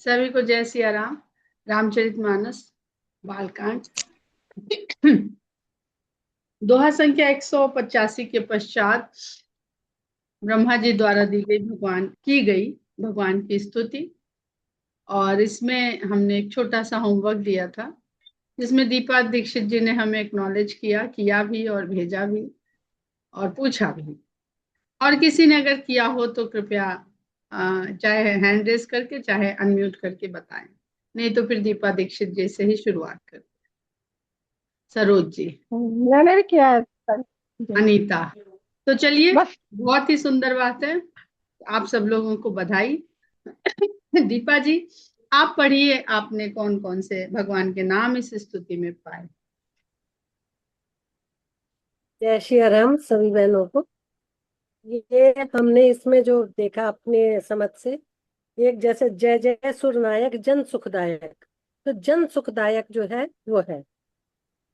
सभी को जय सिया राम। रामचरितमानस बालकांड दोहा संख्या 185 के पश्चात ब्रह्मा जी द्वारा की गई भगवान की स्तुति। और इसमें हमने एक छोटा सा होमवर्क दिया था, जिसमें दीपा दीक्षित जी ने हमें एक्नॉलेज किया भी और भेजा भी और पूछा भी। और किसी ने अगर किया हो तो कृपया चाहे हैंड रेस करके चाहे अनम्यूट करके बताएं, नहीं तो फिर दीपा दीक्षित जी से ही शुरुआत कर। सरोज जी, मैंने भी किया है सर जी। अनीता। तो चलिए, बस बहुत ही सुंदर बात है। आप सब लोगों को बधाई। दीपा जी, आप पढ़िए, आपने कौन कौन से भगवान के नाम इस स्तुति में पाए। जय श्री राम सभी बहनों को। ये हमने इसमें जो देखा अपने समझ से, एक जैसे जय जय सुरनायक जन सुखदायक, तो जन सुखदायक जो है वो है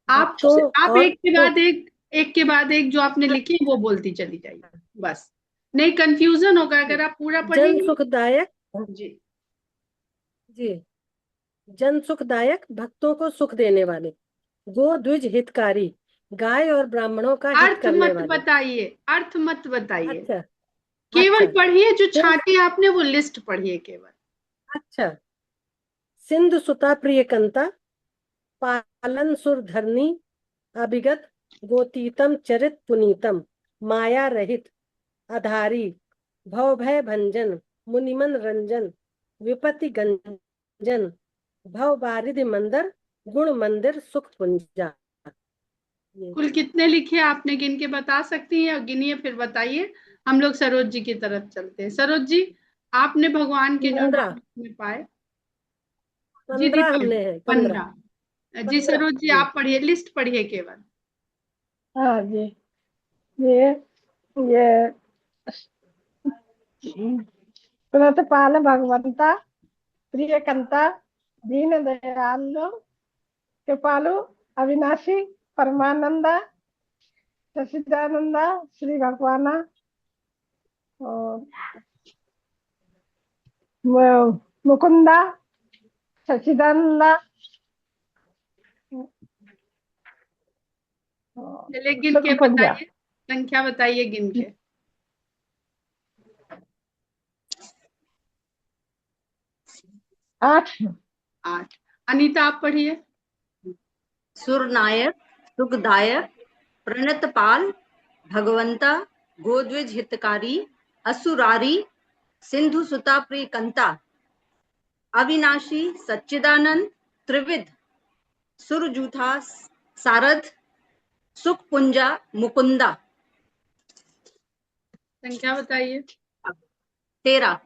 आप भक्तों आप और एक के बाद एक जो आपने लिखे वो बोलती चली जाइए, बस। नहीं, कंफ्यूजन होगा अगर आप पूरा जन पढ़ेंगे। सुखदायक जी। जी, जन सुखदायक भक्तों को सुख देने वाले, गो द्विज हितकारी, गाय और ब्राह्मणों का हित अर्थ करने मत वाले। बताइए, अर्थ मत बताइए। अच्छा केवल अच्छा। पढ़िए, जो फिर छांटी आपने वो लिस्ट पढ़िए केवल। अच्छा, सिंधु सुता प्रिय कंता, पालन सुर धरनी, अभिगत गोतीतम चरित पुनीतम, माया रहित आधारी, भव भय भंजन, मुनिमन रंजन, विपति गंजन, भव बारिधि मंदर, गुण मंदिर सुख पुंजा। ये कुल कितने लिखे आपने गिन के बता सकती हैं? और गिनिए फिर बताइए। हम लोग सरोज जी की तरफ चलते हैं। सरोज जी, आपने भगवान के जो 15, नाम इसमें पाए। जी 15 दीपा जी, हमने है, 15, 15। जी 15 सरोज जी, जी। आप पढ़िए, लिस्ट पढ़िए केवल। हाँ जी। ये ये पाल भगवंता, प्रियकंता, दीन दयालु, कृपालु, अविनाशी, परमानंदा, सच्चिदानंदा, श्री भगवाना और मुकुंदा, सच्चिदानंदा और चलिए गिन सुख के पुंजा। बताइए, संख्या बताइए गिन के। 8, 8। अनीता आप पढ़िए। सुरनायक, सुखदायक, प्रणतपाल, भगवंता, गोद्विज हितकारी, असुरारी, सिंधु सुता प्रियकंता, अविनाशी, सच्चिदानंद, त्रिविध, सुरजूथा, सारथ, सुख पुंजा, मुकुंदा। संख्या बताइए। 13।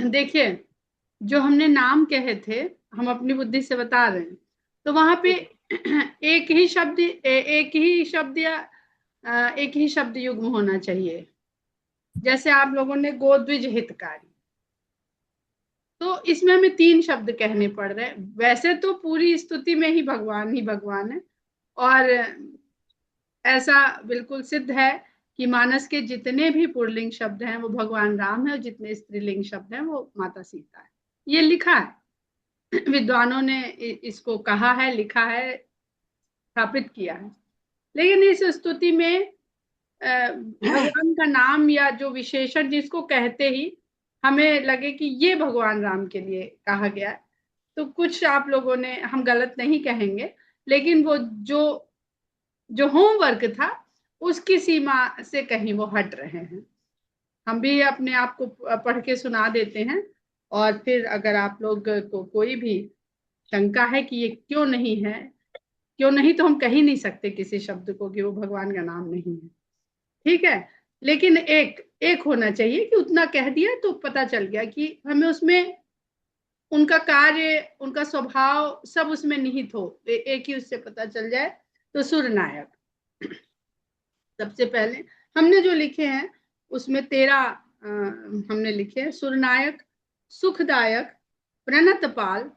देखिए, जो हमने नाम कहे थे, हम अपनी बुद्धि से बता रहे हैं, तो वहां पे एक ही शब्द युग्म होना चाहिए। जैसे आप लोगों ने गोद्विज हितकारी, तो इसमें हमें 3 शब्द कहने पड़ रहे हैं। वैसे तो पूरी स्तुति में ही भगवान है। और ऐसा बिल्कुल सिद्ध है कि मानस के जितने भी पुल्लिंग शब्द हैं वो भगवान राम है, और जितने स्त्रीलिंग शब्द हैं वो माता सीता है। ये लिखा है, विद्वानों ने इसको कहा है, लिखा है, स्थापित किया है। लेकिन इस स्तुति में भगवान का नाम या जो विशेषण जिसको कहते ही हमें लगे कि ये भगवान राम के लिए कहा गया है, तो कुछ आप लोगों ने, हम गलत नहीं कहेंगे, लेकिन वो जो जो होमवर्क था उसकी सीमा से कहीं वो हट रहे हैं। हम भी अपने आप को पढ़ के सुना देते हैं, और फिर अगर आप लोग को कोई भी शंका है कि ये क्यों नहीं है, क्यों नहीं, तो हम कह ही नहीं सकते किसी शब्द को कि वो भगवान का नाम नहीं है। ठीक है। लेकिन एक एक होना चाहिए कि उतना कह दिया तो पता चल गया कि हमें उसमें उनका कार्य, उनका स्वभाव सब उसमें निहित हो, एक ही उससे पता चल जाए। तो सुरनायक, सबसे पहले हमने जो लिखे हैं उसमें 13 हमने लिखे हैं। सुरनायक, सुखदायक, प्रणतपाल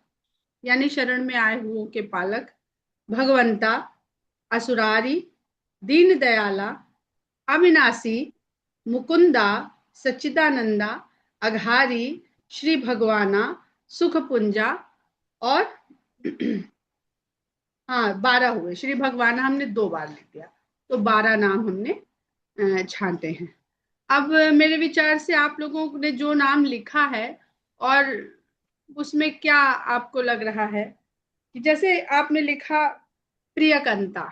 यानी शरण में आए हुओं के पालक, भगवंता, असुरारी, दीन दयाला, अविनाशी, मुकुंदा, सच्चिदानंदा, अघारी, श्री भगवाना, सुख पुंजा और हाँ 12 हुए। श्री भगवाना हमने 2 बार लिख दिया, तो 12 नाम हमने छांटे हैं। अब मेरे विचार से आप लोगों ने जो नाम लिखा है और उसमें क्या आपको लग रहा है कि जैसे आपने लिखा प्रियकंता,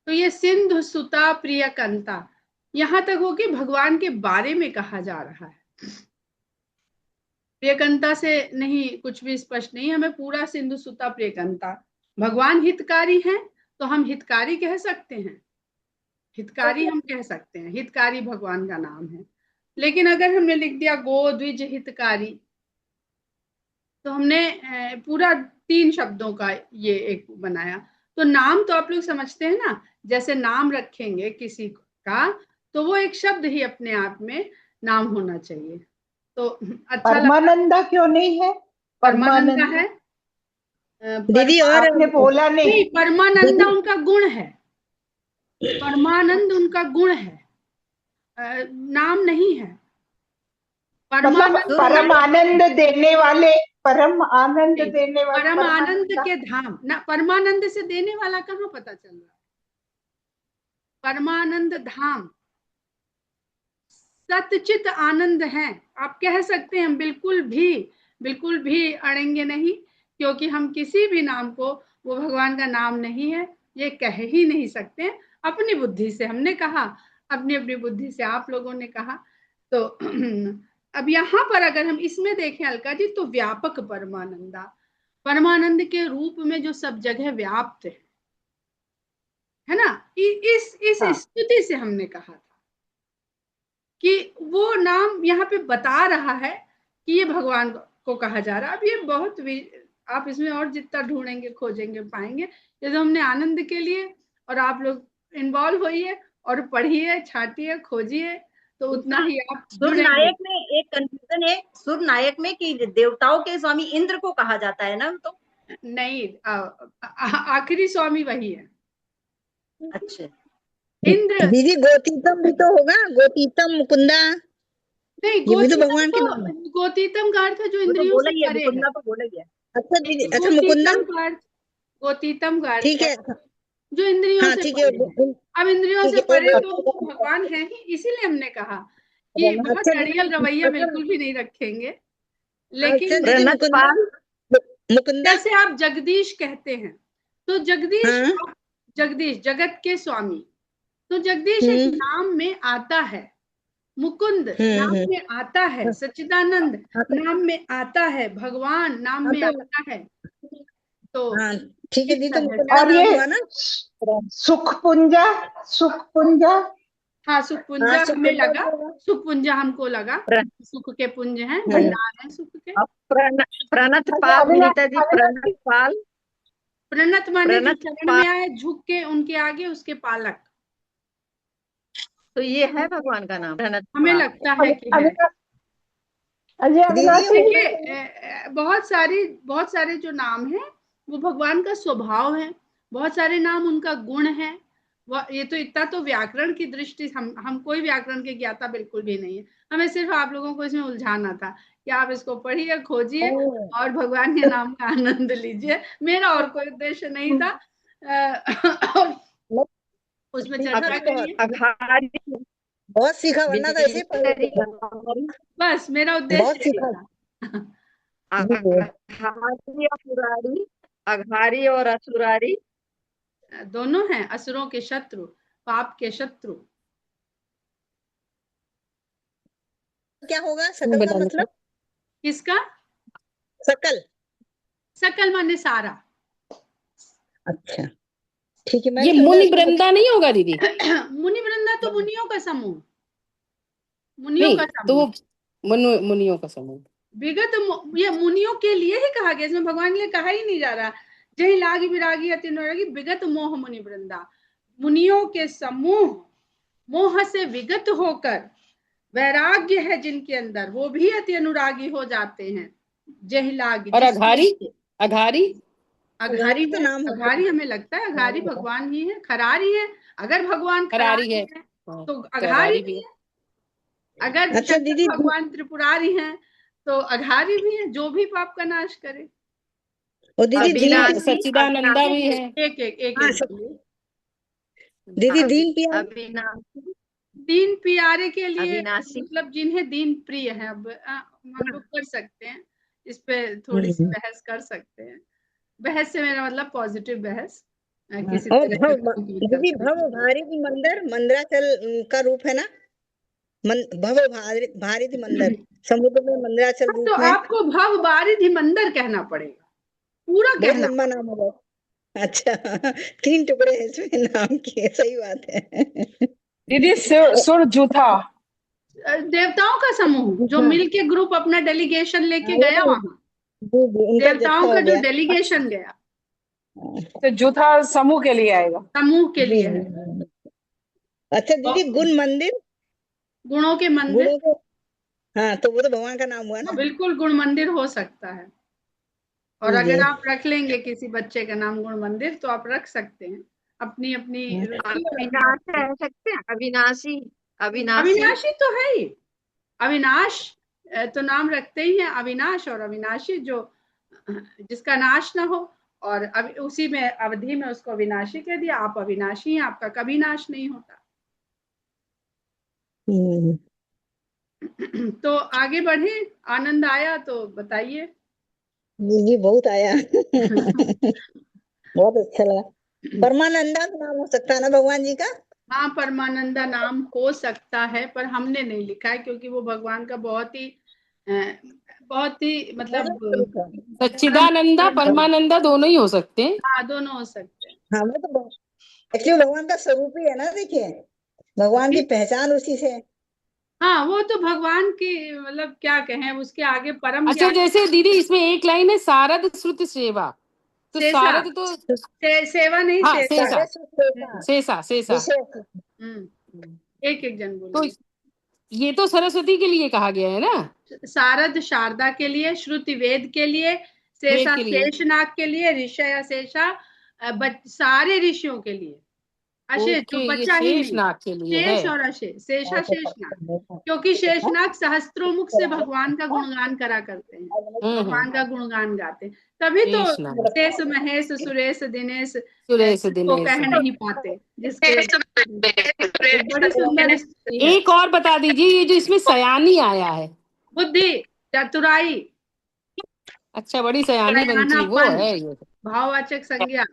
तो ये सिंधु सुता प्रियकंता, यहां तक हो कि भगवान के बारे में कहा जा रहा है। प्रियकंता से नहीं, कुछ भी स्पष्ट नहीं, हमें पूरा सिंधु सुता प्रियकंता। भगवान हितकारी हैं तो हम हितकारी कह सकते हैं, हितकारी हम कह सकते हैं, हितकारी भगवान का नाम है। लेकिन अगर हमने लिख दिया गो द्विज हितकारी, तो हमने पूरा 3 शब्दों का ये एक बनाया। तो नाम तो आप लोग समझते हैं ना, जैसे नाम रखेंगे किसी का तो वो एक शब्द ही अपने आप में नाम होना चाहिए। तो अच्छा परमानंदा क्यों नहीं है? परमानंदा है दीदी, और आपने बोला नहीं। परमानंदा उनका गुण है, परमानंद उनका गुण है, नाम नहीं है। मतलब परम आनंद देने वाले, परम आनंद नहीं, देने वाले, परम आनंद के धाम ना, परमानंद से देने वाला कहाँ पता चल रहा है? परमानंद धाम सतचित आनंद है, आप कह सकते हैं। बिल्कुल भी अड़ेंगे नहीं, क्योंकि हम किसी भी नाम को, वो भगवान का नाम नहीं है ये कह ही नहीं सकते। अपनी बुद्धि से हमने कहा, अपनी बुद्धि से आप लोगों ने कहा। तो अब यहाँ पर अगर हम इसमें देखें अलका जी, तो व्यापक परमानंदा, परमानंद के रूप में जो सब जगह व्याप्त है ना, इस स्तुति से हमने कहा था कि वो नाम यहाँ पे बता रहा है कि ये भगवान को कहा जा रहा है। अब ये बहुत आप इसमें और जितना ढूंढेंगे खोजेंगे पाएंगे। जैसे हमने आनंद के लिए, और आप लोग इन्वॉल्व होइए और पढ़िए, छाटिए, खोजिए, तो उतना ही आप सुरनायक में एक कंफ्यूजन है, सुरनायक में कि देवताओं के स्वामी इंद्र को कहा जाता है ना, तो नहीं, आखिरी स्वामी वही है। अच्छा इंद्र दीदी, गोतीतम भी तो होगा, गोतीतम मुकुंदा, नहीं, ये भी तो भगवान के नाम है। गोतीतम का अर्थ है जो वो तो इंद्रियों बोला से ही है, परे है। मुकुंदा तो बोला ही है। अच्छा दीदी, अच्छा मुकुंदम, गोतीतम का अर्थ ठीक है है, जो इंद्रियों हाँ से ठीक परे है। अब इंद्रियों से परे तो है। भगवान है ही, इसीलिए हमने कहा कि बहुत अड़ियल रवैया बिल्कुल भी नहीं रखेंगे। लेकिन मुकुंदा, जैसे आप जगदीश कहते हैं, तो जगदीश, हाँ, जगदीश जगत के स्वामी, तो जगदीश एक नाम में आता है, मुकुंद नाम में आता है, सच्चिदानंद नाम में आता है, भगवान नाम में आता है। तो ठीक है दी, तो और ये सुखपुंजा, सुखपुंजा, हाँ सुखपुंजा हमें लगा, सुखपुंजा हमको लगा, सुख के पुंज हैं, भंडार है सुख के। प्रणत पाल नीता जी, प्रणत पाल, प्रणत माने जो चरण में आए, झुक के उनके आगे, उसके पालक, तो ये है भगवान का नाम प्रणत। हमें लगता है कि है। देखिए बहुत सारे जो नाम है वो भगवान का स्वभाव है, बहुत सारे नाम उनका गुण है। ये तो इतना तो व्याकरण की दृष्टि, हम कोई व्याकरण के ज्ञाता बिल्कुल भी नहीं है। हमें सिर्फ आप लोगों को इसमें उलझाना था कि आप इसको पढ़िए, खोजिए और भगवान के नाम का आनंद लीजिए। मेरा और कोई उद्देश्य नहीं था। उसमें चर्चा करिए। बहुत सीखा, वरना तो ऐसे बस मेरा उद्देश्य अघारी और असुरारी दोनों हैं, असुरों के शत्रु, पाप के शत्रु। क्या होगा सकल का मतलब? किसका? सकल, सकल माने सारा। अच्छा ठीक है। ये मुनि वृंदा नहीं होगा दीदी? मुनि वृंदा तो मुनियों का समूह, मुनियों का समूह, तो मुनियों का समूह। विगत ये मुनियों के लिए ही कहा गया, इसमें भगवान के लिए कहा ही नहीं जा रहा। जही लागी विरागी अति अनुरागी विगत मोह मुनि वृंदा, मुनियों के समूह, मोह से विगत होकर वैराग्य है जिनके अंदर, वो भी अति अनुरागी हो जाते हैं। जही लागी। और अघारी, अघारी अघारी तो नाम, अघारी हमें लगता है अघारी भगवान ही है, खरारी है। अगर भगवान खरारी है तो अघारी भी है। अगर भगवान त्रिपुरारी हैं तो अघारी भी है, जो भी पाप का नाश करे। और दीदी अविनाशी दीन सच्चिदानंदा भी है। एक एक एक हाँ, एक बोलिए। दीदी दीन पिया अविनाशी दीन प्यारे के लिए अविनाशी मतलब जिन्हें दीन प्रिय है। अब हम लोग कर सकते हैं इस पे थोड़ी सी बहस कर सकते हैं। बहस से मेरा मतलब पॉजिटिव बहस, किसी और तरह भव का दीदी भव भारी थी मंदिर मंदराचल का रूप है ना। भव भारी थी मंदिर समुद्र में मंदराचल तो रूप में। आपको भव बारिधि मंदर कहना पड़ेगा, पूरा बहुत कहना। लंबा नाम है। अच्छा 3 टुकड़े हैं इसमें नाम के, सही बात है। दीदी सुर जूथा। देवताओं का समूह जो हाँ, मिल के ग्रुप अपना डेलीगेशन लेके हाँ, गया वहां, उनका देवताओं जत्था का हो जो गया। डेलीगेशन गया, तो जूथा समूह के लिए आएगा। समूह के जी लिए है। अच्छा दीदी और गुण मंदिर गुणों के मंदिर, गुणों को। हाँ तो वो तो भगवान का नाम हुआ ना। बिल्कुल गुण मंदिर हो सकता है। और जी अगर आप रख लेंगे किसी बच्चे का नाम गुण मंदिर तो आप रख सकते हैं, अपनी अपनी रुचि और अविनाश अपनी। कह सकते हैं, अविनाशी अविनाशी अविनाशी तो है ही, अविनाश तो नाम रखते ही हैं, अविनाश और अविनाशी, जो जिसका नाश ना हो। और अब उसी में अवधि में उसको अविनाशी कह दिया। आप अविनाशी हैं, आपका कभी नाश नहीं होता। हम्म, तो आगे बढ़े, आनंद आया तो बताइए। जी बहुत आया। बहुत अच्छा लगा। परमानंदा का नाम हो सकता है ना भगवान जी का। हाँ, परमानंदा नाम हो सकता है, पर हमने नहीं लिखा है क्योंकि वो भगवान का बहुत ही मतलब सच्चिदानंदा परमानंदा दोनों ही हो सकते हैं। हाँ, दोनों हो सकते हैं। हाँ वो तो एक्चुअली भगवान का स्वरूप ही है ना। देखिए भगवान की पहचान उसी से है। हाँ, वो तो भगवान की मतलब क्या कहें, उसके आगे परम अच्छा ज्ञान। जैसे दीदी इसमें एक लाइन है सारद श्रुति सेवा, तो शेषा, सारद तो सेवा नहीं, हाँ शेषा। शेषा शेषा शेषा शेषा। एक एक जन तो बोलिए। ये तो सरस्वती के लिए कहा गया है ना, शारद शारदा के लिए, श्रुति वेद के लिए, वेद शेषा के लिए। शेषनाग के लिए, ऋषय शेषा सारे ऋषियों के लिए। अशेष ओके जो ये बचा ही शेष नहीं, नाग के लिए है। शेष और अशेष, शेषा शेषनाग। क्योंकि शेषनाग सहस्त्रों मुख से भगवान का गुणगान करा करते हैं, भगवान का गुणगान गाते हैं, तभी तो शेष नाग शेष महेश सुरेश दिनेश सुरेश जिसको दिनेश। कह नहीं पाते, जिसके बड़ी सुंदर स्तुति है। एक और बता दीजिए, ये जो इसमें सयानी आया है। बुद्धि, चतुराई, अच्छा बड़ी सयानी बनती वो सयानापन, है ये। भाववाचक संज्ञा,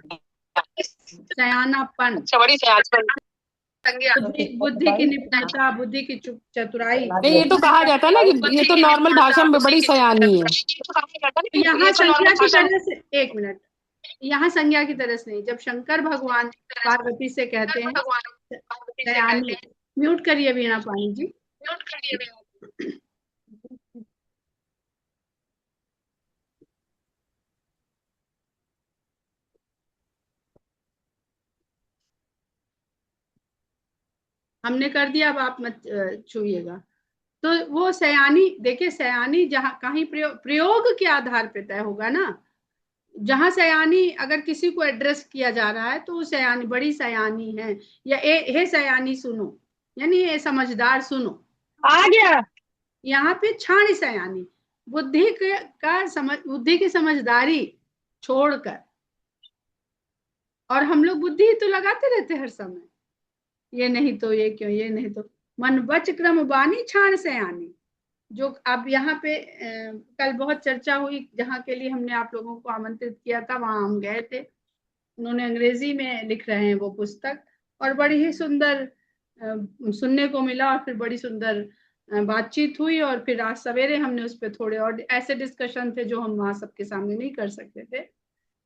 सयानापन, अच्छा बड़ी सयानी। बुद्धि की निपुणता, बुद्धि की चतुराई। नहीं ये तो कहा जाता है ना कि ये तो नॉर्मल भाषा में बड़ी सयानी है। तो यहाँ संज्ञा की तरह से, एक मिनट, यहाँ संज्ञा की तरह से नहीं, जब शंकर भगवान पार्वती से कहते हैं सयानी। म्यूट करिए वीणा पानी जी। हमने कर दिया, अब आप मत छूइएगा। तो वो सयानी, देखिए सयानी जहाँ कहीं प्रयोग के आधार पे तय होगा ना। जहां सयानी अगर किसी को एड्रेस किया जा रहा है तो वो सयानी, बड़ी सयानी है, या हे सयानी सुनो, यानी ये समझदार सुनो। आ गया। यहाँ पे छाणी सयानी, बुद्धि की समझदारी छोड़कर। और हम लोग बुद्धि ही तो लगाते रहते हर समय, ये नहीं तो ये क्यों, ये नहीं तो मन बच क्रम बानी छाण सयानी। जो अब यहाँ पे कल बहुत चर्चा हुई, जहाँ के लिए हमने आप लोगों को आमंत्रित किया था, वहां हम गए थे। उन्होंने अंग्रेजी में लिख रहे हैं वो पुस्तक, और बड़ी ही सुंदर सुनने को मिला, और फिर बड़ी सुंदर बातचीत हुई। और फिर आज सवेरे हमने उस पर थोड़े और ऐसे डिस्कशन थे जो हम वहाँ सबके सामने नहीं कर सकते थे।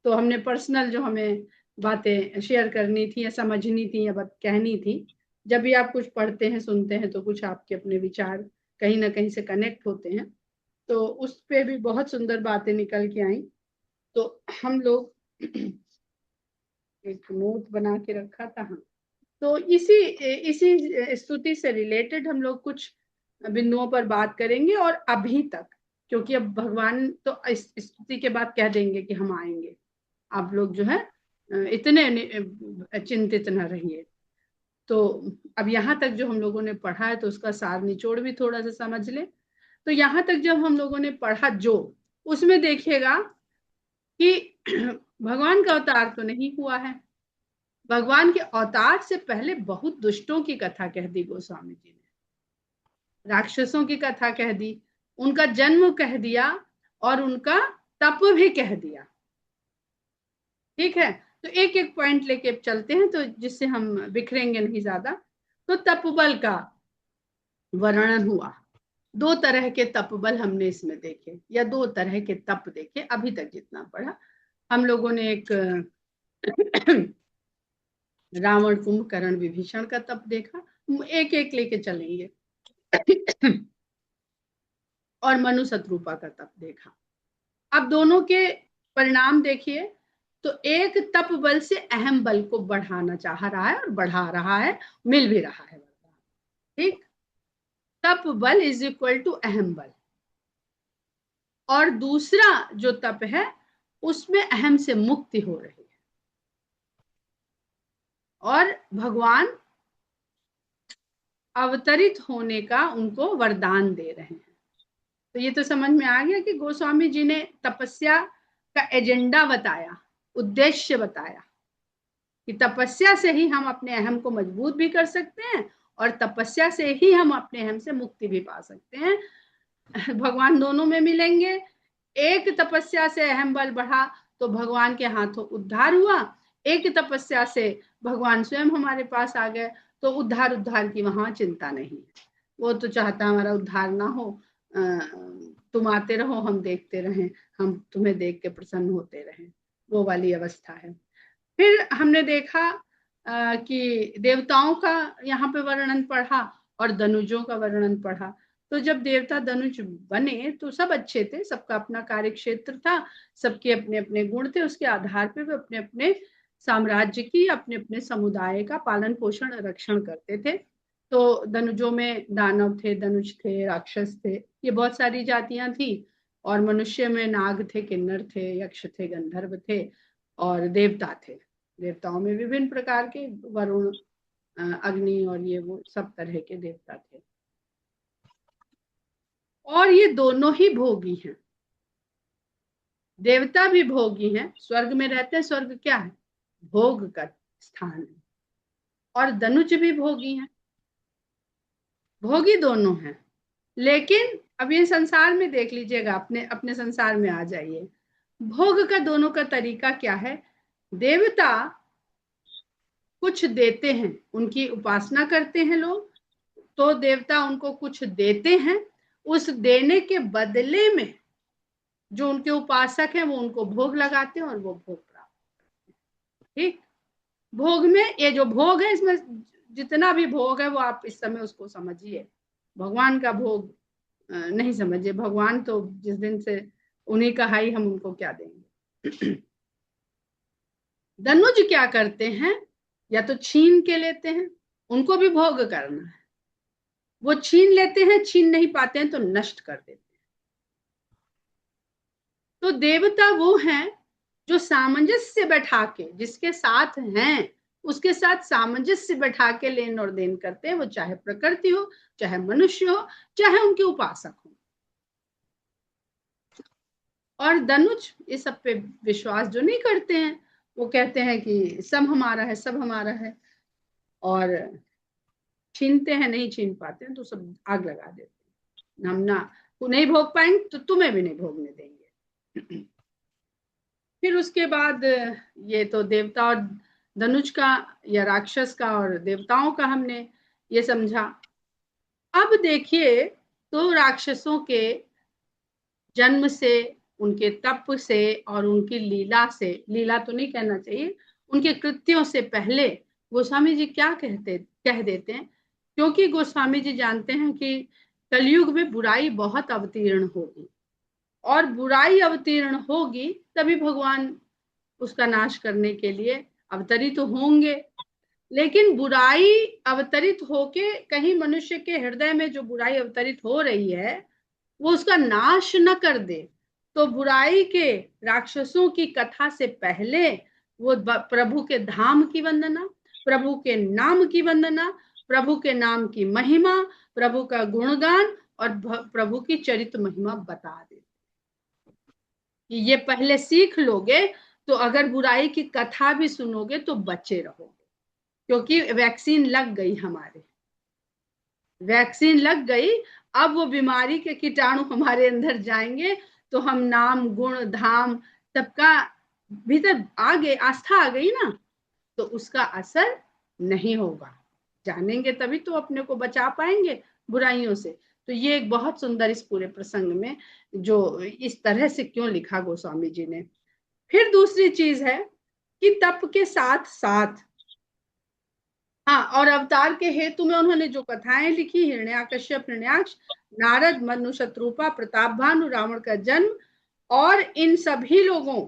तो हमने पर्सनल जो हमें बातें शेयर करनी थी या समझनी थी या कहनी थी। जब भी आप कुछ पढ़ते हैं सुनते हैं तो कुछ आपके अपने विचार कहीं ना कहीं से कनेक्ट होते हैं। तो उस पे भी बहुत सुंदर बातें निकल के आई। तो हम लोग एक नोट बना के रखा था। हाँ, तो इसी स्तुति से रिलेटेड हम लोग कुछ बिंदुओं पर बात करेंगे। और अभी तक, क्योंकि अब भगवान तो इस स्तुति के बाद कह देंगे कि हम आएंगे, आप लोग जो है इतने चिंतित न रहिए। तो अब यहाँ तक जो हम लोगों ने पढ़ा है तो उसका सार निचोड़ भी थोड़ा सा समझ ले। तो यहाँ तक जब हम लोगों ने पढ़ा जो, उसमें देखिएगा कि भगवान का अवतार तो नहीं हुआ है। भगवान के अवतार से पहले बहुत दुष्टों की कथा कह दी गोस्वामी जी ने, राक्षसों की कथा कह दी, उनका जन्म कह दिया और उनका तप भी कह दिया। ठीक है, तो एक एक पॉइंट लेके चलते हैं, तो जिससे हम बिखरेंगे नहीं ज्यादा। तो तपबल का वर्णन हुआ, 2 तरह के तपबल हमने इसमें देखे, या 2 तरह के तप देखे अभी तक जितना पढ़ा हम लोगों ने। एक रावण, कुंभकर्ण, विभीषण का तप देखा, एक एक लेके चलेंगे। और मनु शत्रुपा का तप देखा। अब दोनों के परिणाम देखिए, तो एक तप बल से अहम बल को बढ़ाना चाह रहा है और बढ़ा रहा है, मिल भी रहा है। ठीक, तप बल इज इक्वल टू अहम बल। और दूसरा जो तप है उसमें अहम से मुक्ति हो रही है और भगवान अवतरित होने का उनको वरदान दे रहे हैं। तो ये तो समझ में आ गया कि गोस्वामी जी ने तपस्या का एजेंडा बताया, उद्देश्य बताया कि तपस्या से ही हम अपने अहम को मजबूत भी कर सकते हैं और तपस्या से ही हम अपने अहम से मुक्ति भी पा सकते हैं। भगवान दोनों में मिलेंगे। एक तपस्या से अहम बल बढ़ा तो भगवान के हाथों उद्धार हुआ, एक तपस्या से भगवान स्वयं हमारे पास आ गए तो उद्धार की वहां चिंता नहीं है। वो तो चाहता हमारा उद्धार ना हो, तुम आते रहो, हम देखते रहें, हम तुम्हें देख के प्रसन्न होते रहें, वो वाली अवस्था है। फिर हमने देखा कि देवताओं का यहाँ पे वर्णन पढ़ा और धनुजों का वर्णन पढ़ा। तो जब देवता धनुज बने तो सब अच्छे थे, सबका अपना कार्य क्षेत्र था, सबके अपने अपने गुण थे, उसके आधार पे वे अपने अपने साम्राज्य की, अपने अपने समुदाय का पालन पोषण रक्षण करते थे। तो धनुजों में दानव थे, धनुज थे, राक्षस थे, ये बहुत सारी जातियां थी। और मनुष्य में नाग थे, किन्नर थे, यक्ष थे, गंधर्व थे और देवता थे। देवताओं में विभिन्न प्रकार के, वरुण, अग्नि और ये वो सब तरह के देवता थे। और ये दोनों ही भोगी हैं, देवता भी भोगी हैं, स्वर्ग में रहते हैं। स्वर्ग क्या है? भोग का स्थान है। और धनुज भी भोगी हैं, भोगी दोनों हैं। लेकिन अब ये संसार में देख लीजिएगा, अपने अपने संसार में आ जाइए, भोग का दोनों का तरीका क्या है? देवता कुछ देते हैं, उनकी उपासना करते हैं लोग, तो देवता उनको कुछ देते हैं, उस देने के बदले में जो उनके उपासक हैं वो उनको भोग लगाते हैं और वो भोग प्राप्त करते हैं। ठीक, भोग में ये जो भोग है, इसमें जितना भी भोग है वो आप इस समय उसको समझिए, भगवान का भोग नहीं समझिए। भगवान तो जिस दिन से उन्हीं का हाई, हम उनको क्या देंगे। धनुज क्या करते हैं? या तो छीन के लेते हैं, उनको भी भोग करना है, वो छीन लेते हैं, छीन नहीं पाते हैं तो नष्ट कर देते हैं। तो देवता वो हैं जो सामंजस्य बैठा के, जिसके साथ हैं उसके साथ सामंजस्य बैठा के लेन और देन करते हैं, वो चाहे प्रकृति हो, चाहे मनुष्य हो, चाहे उनके उपासक हो। और धनुज ये सब पे विश्वास जो नहीं करते हैं, वो कहते हैं कि सब हमारा है, सब हमारा है, और छीनते हैं, नहीं छीन पाते हैं तो सब आग लगा देते हैं, हम ना नहीं भोग पाएंगे तो तुम्हें भी नहीं भोगने देंगे। फिर उसके बाद ये तो देवता और धनुष का या राक्षस का और देवताओं का हमने ये समझा। अब देखिए, तो राक्षसों के जन्म से, उनके तप से और उनकी लीला से, लीला तो नहीं कहना चाहिए, उनके कृत्यों से पहले गोस्वामी जी क्या कह देते हैं, क्योंकि गोस्वामी जी जानते हैं कि कलयुग में बुराई बहुत अवतीर्ण होगी और बुराई अवतीर्ण होगी तभी भगवान उसका नाश करने के लिए अवतरित होंगे। लेकिन बुराई अवतरित होके कहीं मनुष्य के हृदय में जो बुराई अवतरित हो रही है वो उसका नाश न कर दे, तो बुराई के राक्षसों की कथा से पहले वो प्रभु के धाम की वंदना, प्रभु के नाम की वंदना, प्रभु के नाम की महिमा, प्रभु का गुणगान और प्रभु की चरित्र महिमा बता देते कि ये पहले सीख लोगे तो अगर बुराई की कथा भी सुनोगे तो बचे रहोगे, क्योंकि वैक्सीन लग गई, हमारे वैक्सीन लग गई। अब वो बीमारी के कीटाणु हमारे अंदर जाएंगे तो हम नाम गुण धाम सबका भीतर आ गए, आस्था आ गई ना, तो उसका असर नहीं होगा। जानेंगे तभी तो अपने को बचा पाएंगे बुराइयों से। तो ये एक बहुत सुंदर इस पूरे प्रसंग में जो इस तरह से क्यों लिखा गोस्वामी जी ने। फिर दूसरी चीज है कि तप के साथ साथ, हाँ, और अवतार के हेतु में उन्होंने जो कथाएं लिखी, हिरण्याकश्यप, हिरण्याक्ष, नारद, मनु, शत्रुपा, प्रताप भानु, रावण का जन्म, और इन सभी लोगों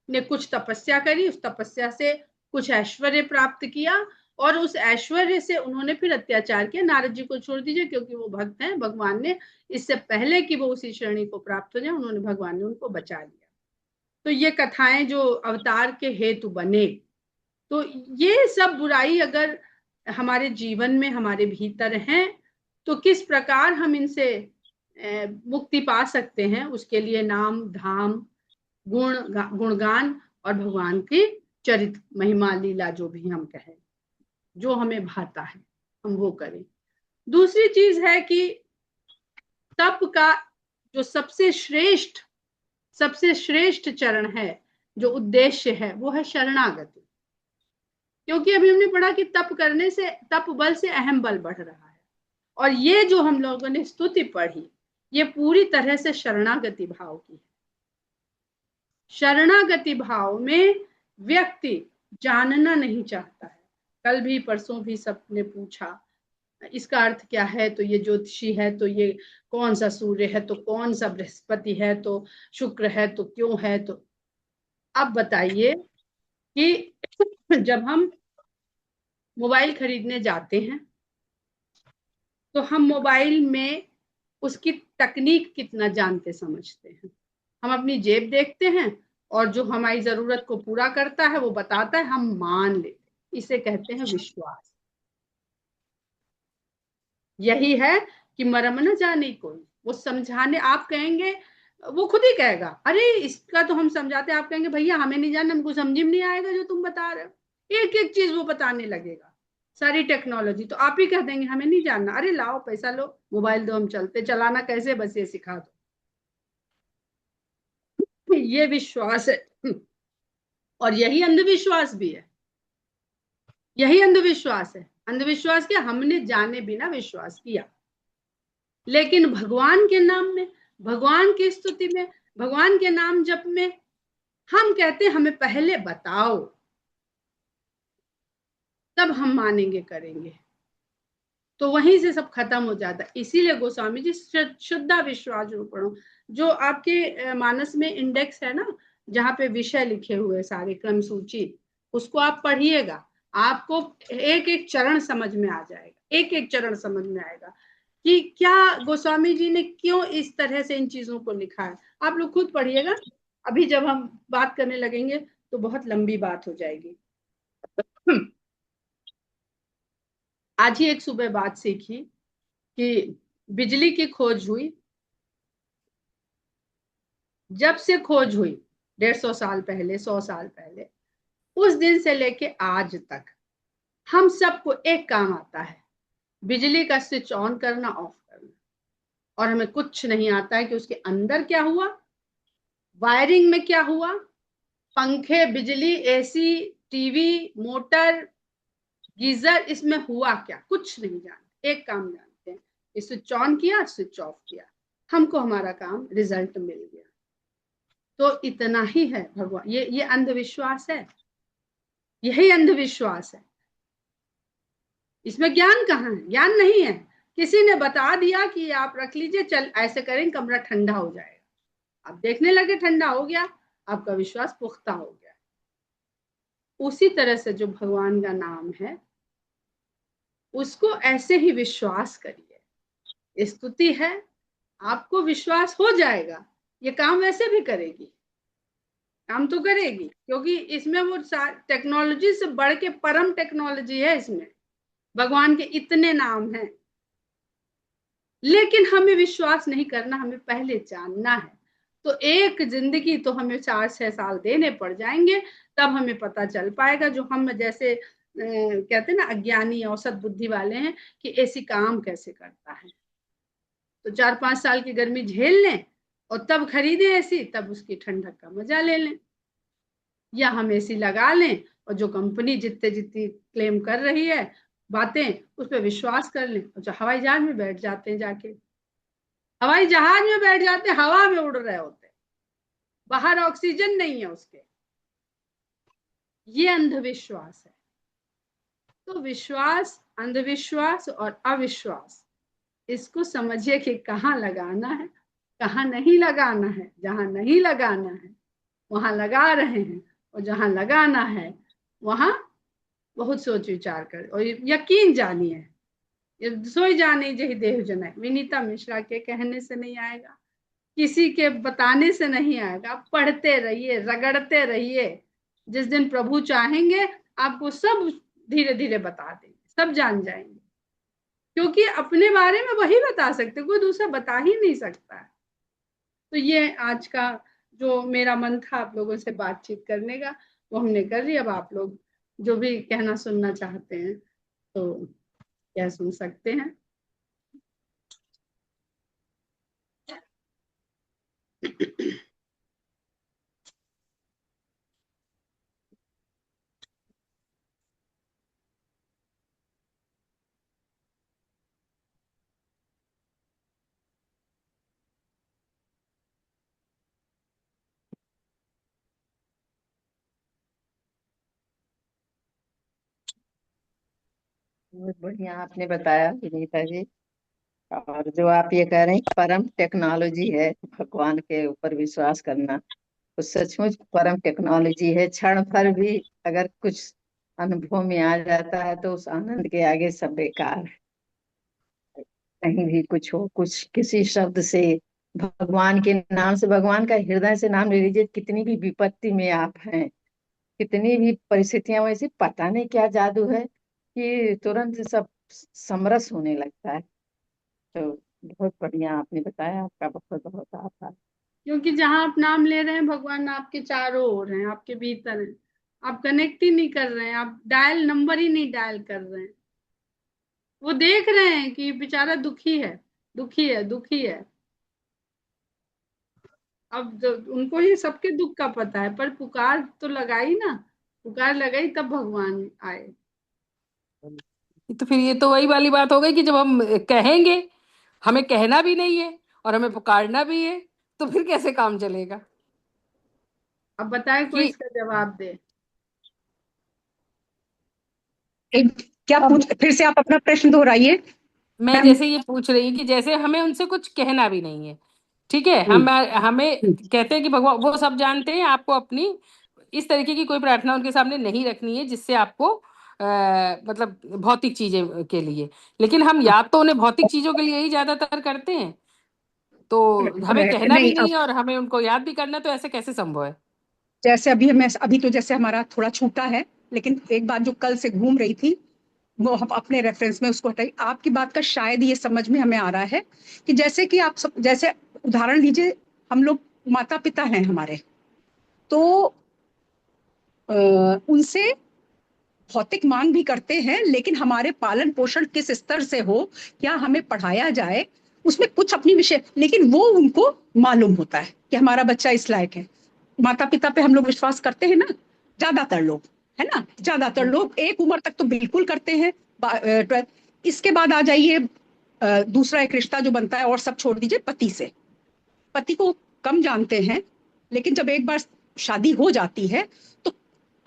ने कुछ तपस्या करी, उस तपस्या से कुछ ऐश्वर्य प्राप्त किया, और उस ऐश्वर्य से उन्होंने फिर अत्याचार किया। नारद जी को छोड़ दीजिए क्योंकि वो भक्त हैं, भगवान ने इससे पहले कि वो उसी श्रेणी को प्राप्त हो जाए, उन्होंने, भगवान ने उनको बचा लिया। तो ये कथाएं जो अवतार के हेतु बने, तो ये सब बुराई अगर हमारे जीवन में हमारे भीतर हैं तो किस प्रकार हम इनसे मुक्ति पा सकते हैं, उसके लिए नाम धाम गुणगान और भगवान की चरित्र महिमा लीला जो भी हम कहें, जो हमें भाता है हम वो करें। दूसरी चीज है कि तप का जो सबसे श्रेष्ठ चरण है, जो उद्देश्य है, वो है शरणागति। क्योंकि अभी हमने पढ़ा कि तप करने से, तप बल से अहम बल बढ़ रहा है, और ये जो हम लोगों ने स्तुति पढ़ी ये पूरी तरह से शरणागति भाव की है। शरणागति भाव में व्यक्ति जानना नहीं चाहता है। कल भी परसों भी सबने पूछा इसका अर्थ क्या है, तो ये ज्योतिषी है तो ये कौन सा सूर्य है, तो कौन सा बृहस्पति है, तो शुक्र है, तो क्यों है। तो अब बताइए कि जब हम मोबाइल खरीदने जाते हैं तो हम मोबाइल में उसकी तकनीक कितना जानते समझते हैं। हम अपनी जेब देखते हैं और जो हमारी जरूरत को पूरा करता है वो बताता है, हम मान लेते, इसे कहते हैं विश्वास। यही है कि मरम न जाने कोई, वो समझाने, आप कहेंगे, वो खुद ही कहेगा अरे इसका तो हम समझाते, आप कहेंगे भैया हमें नहीं जानना, हमको समझ में नहीं आएगा जो तुम बता रहे हो। एक एक चीज वो बताने लगेगा, सारी टेक्नोलॉजी, तो आप ही कह देंगे हमें नहीं जानना, अरे लाओ पैसा लो, मोबाइल दो, हम चलते, चलाना कैसे बस ये सिखा दो। ये विश्वास है, और यही अंधविश्वास भी है। यही अंधविश्वास है। अंधविश्वास क्या, हमने जाने बिना विश्वास किया। लेकिन भगवान के नाम में, भगवान की स्तुति में, भगवान के नाम जप में हम कहते हैं हमें पहले बताओ, तब हम मानेंगे करेंगे, तो वहीं से सब खत्म हो जाता है। इसीलिए गोस्वामी जी शुद्धा विश्वास रूपणो, जो आपके मानस में इंडेक्स है ना, जहाँ पे विषय लिखे हुए सारे क्रम सूची, उसको आप पढ़िएगा, आपको एक एक चरण समझ में आ जाएगा, एक एक चरण समझ में आएगा कि क्या गोस्वामी जी ने क्यों इस तरह से इन चीजों को लिखा है। आप लोग खुद पढ़िएगा, अभी जब हम बात करने लगेंगे तो बहुत लंबी बात हो जाएगी। आज ही एक सुबह बात सीखी कि बिजली की खोज हुई, जब से खोज हुई 150 साल पहले, 100 साल पहले, उस दिन से लेके आज तक हम सबको एक काम आता है, बिजली का स्विच ऑन करना, ऑफ करना, और हमें कुछ नहीं आता है कि उसके अंदर क्या हुआ, वायरिंग में क्या हुआ, पंखे, बिजली, एसी, टीवी, मोटर, गीजर, इसमें हुआ क्या, कुछ नहीं जानते। एक काम जानते हैं, स्विच ऑन किया, स्विच ऑफ किया, हमको हमारा काम, रिजल्ट मिल गया। तो इतना ही है भगवान, ये अंधविश्वास है, यही अंधविश्वास है। इसमें ज्ञान कहाँ है, ज्ञान नहीं है। किसी ने बता दिया कि आप रख लीजिए, चल ऐसे करें कमरा ठंडा हो जाएगा, आप देखने लगे ठंडा हो गया, आपका विश्वास पुख्ता हो गया। उसी तरह से जो भगवान का नाम है उसको ऐसे ही विश्वास करिए। स्तुति है, आपको विश्वास हो जाएगा, ये काम वैसे भी करेगी, काम तो करेगी, क्योंकि इसमें वो टेक्नोलॉजी से बढ़ के परम टेक्नोलॉजी है। इसमें भगवान के इतने नाम हैं, लेकिन हमें विश्वास नहीं करना, हमें पहले जानना है। तो एक जिंदगी तो हमें 4-6 साल देने पड़ जाएंगे, तब हमें पता चल पाएगा। जो हम जैसे कहते हैं ना अज्ञानी औसत बुद्धि वाले हैं कि एसी काम कैसे करता है, तो 4-5 साल की गर्मी झेल लें और तब खरीदें एसी, तब उसकी ठंडक का मजा ले लें। या हम एसी लगा लें और जो कंपनी जितनी जितनी क्लेम कर रही है बातें, उस पर विश्वास कर लें और जो हवाई जहाज में बैठ जाते हैं, जाके हवाई जहाज में बैठ जाते हैं, हवा में उड़ रहे होते हैं, बाहर ऑक्सीजन नहीं है उसके। ये अंधविश्वास है। तो विश्वास, अंधविश्वास और अविश्वास, इसको समझिए कि कहाँ लगाना है, कहाँ नहीं लगाना है। जहां नहीं लगाना है वहां लगा रहे हैं, और जहां लगाना है वहां बहुत सोच विचार कर और यकीन जानिए। सोई जाने जही देह जनाए, विनीता मिश्रा के कहने से नहीं आएगा, किसी के बताने से नहीं आएगा। पढ़ते रहिए, रगड़ते रहिए। जिस दिन प्रभु चाहेंगे आपको सब धीरे धीरे बता देंगे, सब जान जाएंगे, क्योंकि अपने बारे में वही बता सकते, कोई दूसरा बता ही नहीं सकता है। तो ये आज का जो मेरा मन था आप लोगों से बातचीत करने का, वो हमने कर लिया। अब आप लोग जो भी कहना सुनना चाहते हैं तो क्या सुन सकते हैं। बहुत बढ़िया आपने बताया विनीता जी। और जो आप ये कह रहे हैं परम टेक्नोलॉजी है भगवान के ऊपर विश्वास करना, तो सचमुच परम टेक्नोलॉजी है। क्षण भर भी अगर कुछ अनुभव में आ जाता है तो उस आनंद के आगे सब बेकार है। कहीं भी कुछ हो, कुछ किसी शब्द से भगवान के नाम से, भगवान का हृदय से नाम ले लीजिए, कितनी भी विपत्ति में आप हैं, कितनी भी परिस्थितियां वैसी, पता नहीं क्या जादू है कि तुरंत सब समरस होने लगता है। तो बहुत बढ़िया आपने बताया, आपका बहुत बहुत आभार। क्योंकि जहां आप नाम ले रहे हैं भगवान आपके चारों ओर हैं, आपके भीतर हैं। आप कनेक्ट ही नहीं कर रहे हैं, आप डायल नंबर ही नहीं डायल कर रहे हैं। वो देख रहे हैं कि बेचारा दुखी है, दुखी है, दुखी है। अब उनको ही सबके दुख का पता है, पर पुकार तो लगाई ना, पुकार लगाई तब भगवान आए। तो फिर ये तो वही वाली बात हो गई कि जब हम कहेंगे, हमें कहना भी नहीं है और हमें पुकारना भी है, तो फिर कैसे काम चलेगा। अब बताए कोई कि इसका जवाब दे। क्या पूछ, फिर से आप अपना प्रश्न दोहराइए मैं मैम। जैसे ये पूछ रही कि जैसे हमें उनसे कुछ कहना भी नहीं है, ठीक है, हमें कहते हैं कि भगवान वो सब जानते हैं, आपको अपनी इस तरीके की कोई प्रार्थना उनके सामने नहीं रखनी है जिससे आपको मतलब भौतिक चीजें के लिए। लेकिन हम याद तो उन्हें भौतिक चीजों के लिए ही ज्यादातर करते हैं, तो हमें कहना भी नहीं, नहीं है और हमें उनको याद भी करना, तो ऐसे कैसे संभव है। जैसे अभी तो जैसे हमारा थोड़ा छूटा है, लेकिन एक बात जो कल से घूम रही थी वो हम अपने रेफरेंस में उसको हटाई। आपकी बात का शायद ये समझ में हमें आ रहा है कि जैसे कि आप सब, जैसे उदाहरण लीजिए, हम लोग माता पिता हैं हमारे, तो उनसे भौतिक मांग भी करते हैं, लेकिन हमारे पालन पोषण किस स्तर से हो, क्या हमें पढ़ाया जाए, उसमें कुछ अपनी विषय, लेकिन वो उनको मालूम होता है कि हमारा बच्चा इस लायक है। माता पिता पे हम लोग विश्वास करते हैं ना, ज्यादातर लोग, है ना, ज्यादातर लोग एक उम्र तक तो बिल्कुल करते हैं। इसके बाद आ जाइए दूसरा एक रिश्ता जो बनता है, और सब छोड़ दीजिए, पति से। पति को कम जानते हैं, लेकिन जब एक बार शादी हो जाती है तो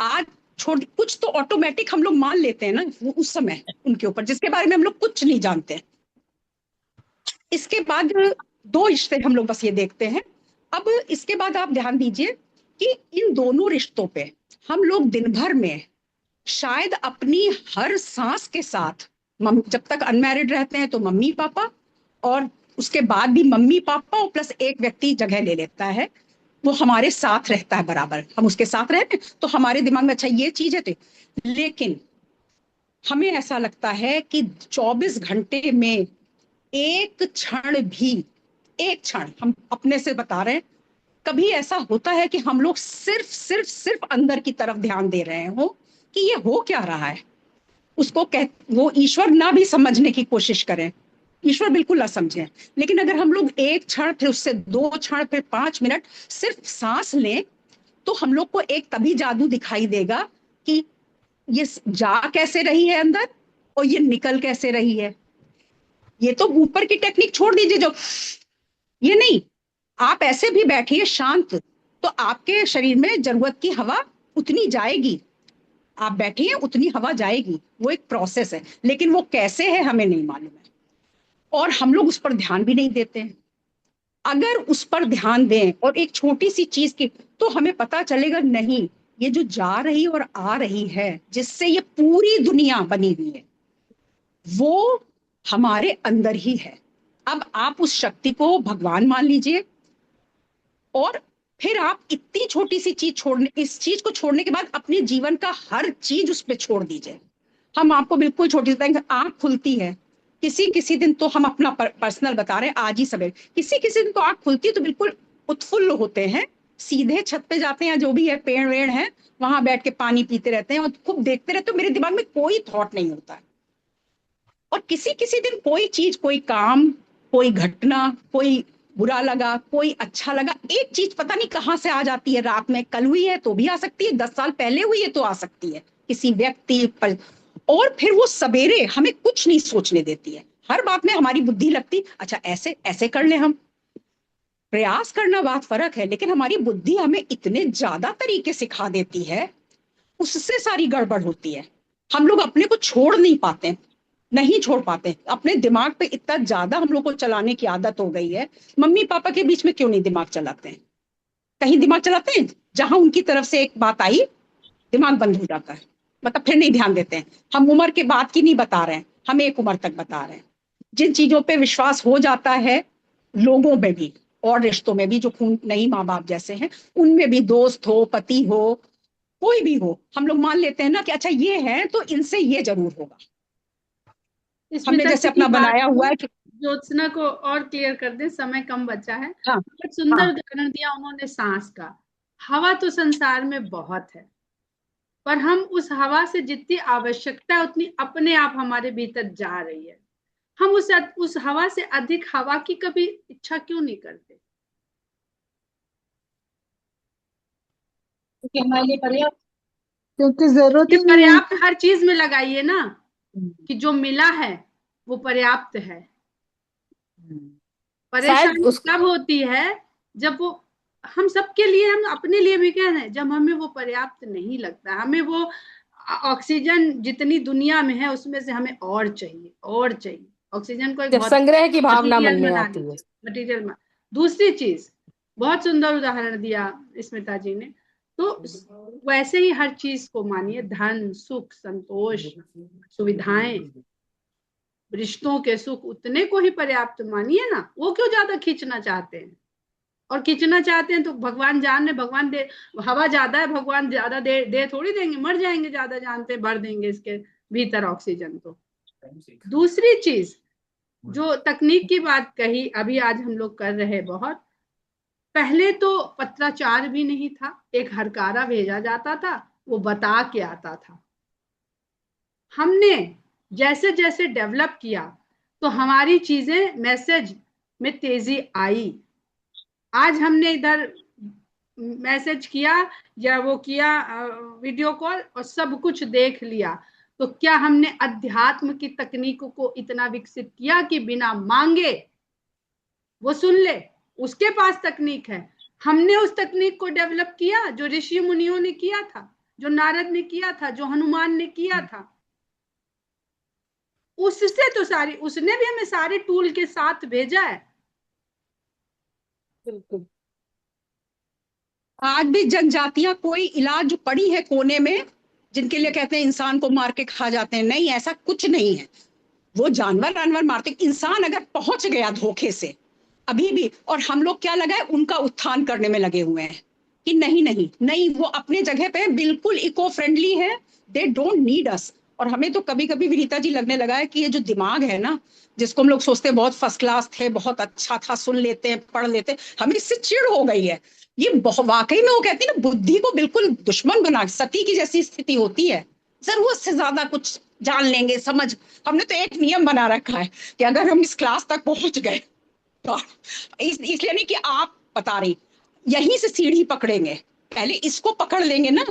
आज छोड़, कुछ तो ऑटोमेटिक हम लोग मान लेते हैं ना वो उस समय उनके ऊपर, जिसके बारे में हम लोग कुछ नहीं जानते। इसके बाद दो रिश्ते हम लोग बस ये देखते हैं। अब इसके बाद आप ध्यान दीजिए कि इन दोनों रिश्तों पे हम लोग दिन भर में शायद अपनी हर सांस के साथ, जब तक अनमैरिड रहते हैं तो मम्मी पापा, और उसके बाद भी मम्मी पापा और प्लस एक व्यक्ति जगह ले लेता है, वो हमारे साथ रहता है बराबर, हम उसके साथ रहते हैं तो हमारे दिमाग में अच्छा ये चीज है तो। लेकिन हमें ऐसा लगता है कि 24 घंटे में एक क्षण हम अपने से बता रहे हैं, कभी ऐसा होता है कि हम लोग सिर्फ अंदर की तरफ ध्यान दे रहे हो कि ये हो क्या रहा है, उसको वो ईश्वर ना भी समझने की कोशिश करें, ईश्वर बिल्कुल ना समझे, लेकिन अगर हम लोग एक क्षण, फिर उससे 2 क्षण, फिर 5 मिनट सिर्फ सांस लें, तो हम लोग को एक तभी जादू दिखाई देगा कि ये जा कैसे रही है अंदर और ये निकल कैसे रही है। ये तो ऊपर की टेक्निक छोड़ दीजिए, जो ये नहीं, आप ऐसे भी बैठिए शांत, तो आपके शरीर में जरूरत की हवा उतनी जाएगी, आप बैठिए उतनी हवा जाएगी, वो एक प्रोसेस है, लेकिन वो कैसे है हमें नहीं मालूम है, और हम लोग उस पर ध्यान भी नहीं देते हैं। अगर उस पर ध्यान दें और एक छोटी सी चीज की, तो हमें पता चलेगा नहीं, ये जो जा रही और आ रही है, जिससे ये पूरी दुनिया बनी हुई है, वो हमारे अंदर ही है। अब आप उस शक्ति को भगवान मान लीजिए, और फिर आप इतनी छोटी सी चीज इस चीज को छोड़ने के बाद अपने जीवन का हर चीज उस पर छोड़ दीजिए। हम आपको बिल्कुल छोटी सी आंख खुलती है, किसी दिन तो हम अपना पर्सनल बता रहे हैं, आज ही सवेरे किसी दिन तो आंख खुलती है तो बिल्कुल उत्फुल्ल होते हैं, सीधे छत पे जाते हैं, जो भी है पेड़ वेड़ है, वहां बैठ के पानी पीते रहते हैं और खूब देखते रहते हो, मेरे दिमाग में कोई थॉट नहीं होता है। और किसी दिन कोई चीज, कोई काम, कोई घटना, कोई बुरा लगा, कोई अच्छा लगा, एक चीज पता नहीं कहां से आ जाती है, रात में, कल हुई है तो भी आ सकती है, 10 साल पहले हुई है तो आ सकती है, किसी व्यक्ति पर, और फिर वो सवेरे हमें कुछ नहीं सोचने देती है। हर बात में हमारी बुद्धि लगती, अच्छा ऐसे ऐसे कर ले, हम प्रयास करना बात फर्क है, लेकिन हमारी बुद्धि हमें इतने ज्यादा तरीके सिखा देती है, उससे सारी गड़बड़ होती है। हम लोग अपने को छोड़ नहीं पाते, नहीं छोड़ पाते, अपने दिमाग पे इतना ज्यादा हम लोग को चलाने की आदत हो गई है। मम्मी पापा के बीच में क्यों नहीं दिमाग चलाते हैं? कहीं दिमाग चलाते हैं, जहां उनकी तरफ से एक बात आई दिमाग बंद हो जाता है, मतलब फिर नहीं ध्यान देते हैं। हम उम्र के बाद की नहीं बता रहे हैं, हम एक उम्र तक बता रहे हैं। जिन चीजों पे विश्वास हो जाता है, लोगों में भी और रिश्तों में भी, जो खून नहीं माँ बाप जैसे हैं, उनमें भी, दोस्त हो, पति हो, कोई भी हो, हम लोग मान लेते हैं ना कि अच्छा ये है तो इनसे ये जरूर होगा। हमने जैसे अपना बनाया हुआ है कि ज्योत्सना को और क्लियर कर दे, समय कम बचा है। हाँ, बहुत सुंदर हाँ, उदाहरण दिया उन्होंने सांस का। हवा तो संसार में बहुत है, पर हम उस हवा से जितनी आवश्यकता है उतनी अपने आप हमारे भीतर जा रही है। हम उस हवा से अधिक हवा की कभी इच्छा क्यों नहीं करते? क्योंकि हमारे लिए पर्याप्त, क्योंकि जरूरत ये ही नहीं है। पर्याप्त हर चीज में लगाइए ना, कि जो मिला है वो पर्याप्त है। परेशानी तब होती है जब वो, हम सबके लिए, हम अपने लिए भी कह रहे हैं, जब हमें वो पर्याप्त नहीं लगता, हमें वो ऑक्सीजन जितनी दुनिया में है उसमें से हमें और चाहिए, और चाहिए। ऑक्सीजन को एक बहुत संग्रह की भावना मन में बना आती है, मटेरियल में। दूसरी चीज, बहुत सुंदर उदाहरण दिया स्मिता जी ने, तो वैसे ही हर चीज को मानिए, धन, सुख, संतोष, सुविधाएं, रिश्तों के सुख, उतने को ही पर्याप्त मानिए ना। वो क्यों ज्यादा खींचना चाहते हैं? और खींचना चाहते हैं तो भगवान जान रहे, भगवान दे, हवा ज्यादा है, भगवान ज्यादा दे थोड़ी देंगे, मर जाएंगे, ज्यादा जानते, भर देंगे इसके भीतर ऑक्सीजन। तो दूसरी चीज, जो तकनीक की बात कही, अभी आज हम लोग कर रहे बहुत, पहले तो पत्राचार भी नहीं था, एक हरकारा भेजा जाता था, वो बता के आता था। हमने जैसे जैसे डेवलप किया तो हमारी चीजें, मैसेज में तेजी आई। आज हमने इधर मैसेज किया या वो किया वीडियो कॉल और सब कुछ देख लिया, तो क्या हमने अध्यात्म की तकनीकों को इतना विकसित किया कि बिना मांगे वो सुन ले? उसके पास तकनीक है, हमने उस तकनीक को डेवलप किया जो ऋषि मुनियों ने किया था, जो नारद ने किया था, जो हनुमान ने किया था। उससे तो सारी, उसने भी हमें सारे टूल के साथ भेजा है। बिल्कुल। आज भी जनजातियां कोई इलाज जो पड़ी है कोने में, जिनके लिए कहते हैं इंसान को मार के खा जाते हैं, नहीं, ऐसा कुछ नहीं है। वो जानवर मारते, इंसान अगर पहुंच गया धोखे से अभी भी, और हम लोग क्या लगा है, उनका उत्थान करने में लगे हुए हैं कि नहीं नहीं नहीं, वो अपने जगह पे बिल्कुल इको फ्रेंडली है, दे डोंट नीड अस। और हमें तो कभी कभी विनीता जी लगने लगा है कि ये जो दिमाग है ना, जिसको हम लोग सोचते हैं बहुत फर्स्ट क्लास थे, बहुत अच्छा था, सुन लेते हैं, पढ़ लेते हैं, हमें इससे चिढ़ हो गई है। ये वाकई में वो कहती है ना, बुद्धि को बिल्कुल दुश्मन बना, सती की जैसी स्थिति होती है। जरूरत से ज्यादा कुछ जान लेंगे, समझ। हमने तो एक नियम बना रखा है कि अगर हम इस क्लास तक पहुंच गए तो इसलिए नहीं कि आप बता रही, यहीं से सीढ़ी पकड़ेंगे, पहले इसको पकड़ लेंगे ना।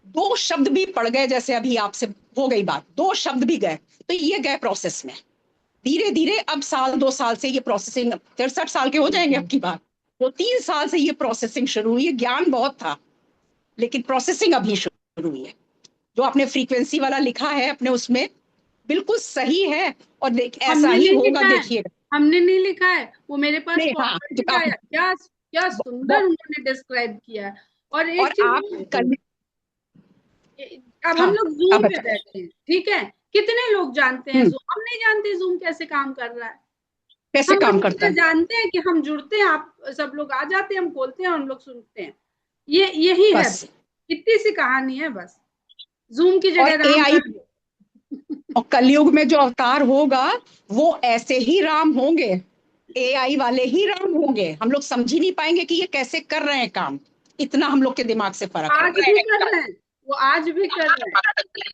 2 शब्द भी पड़ गए, जैसे अभी आपसे हो गई बात, 2 शब्द भी गए तो ये गए प्रोसेस में। धीरे धीरे अब 1-2 साल से ये प्रोसेसिंग, 63 साल के हो जाएंगे अब की बात, तो 3 साल से ये प्रोसेसिंग शुरू हुई है। ज्ञान बहुत था लेकिन प्रोसेसिंग अभी शुरू हुई है। जो आपने फ्रीक्वेंसी वाला लिखा है अपने उसमें बिल्कुल सही है, और ऐसा हमने ही नहीं होगा, लिखा है, देखिएगा। हमने नहीं लिखा है, वो मेरे पास नहीं, हाँ, फॉरवर्ड लिखा है। क्या क्या सुंदर उन्होंने डिस्क्राइब किया है। और एक और आप चीज, अब हम हाँ, लोग जूम आप पे बताइए। बैठे हैं, ठीक है, कितने लोग जानते हैं जूम? हम नहीं जानते जूम कैसे काम कर रहा है। कैसे हम काम बस करता इतना है। जानते हैं कि हम जुड़ते हैं, आप सब लोग आ जाते हैं, हम खोलते हैं, हम लोग सुनते हैं। यही है, बस। इतनी सी कहानी है बस। जूम की और जगह राम एआई, कर लो। और कलयुग में जो अवतार होगा वो ऐसे ही राम होंगे, एआई वाले ही राम होंगे। हम लोग समझ ही नहीं पाएंगे कि ये कैसे कर रहे हैं काम, इतना हम लोग के दिमाग से फर्क आज भी कर रहे हैं, वो आज भी कर रहे हैं।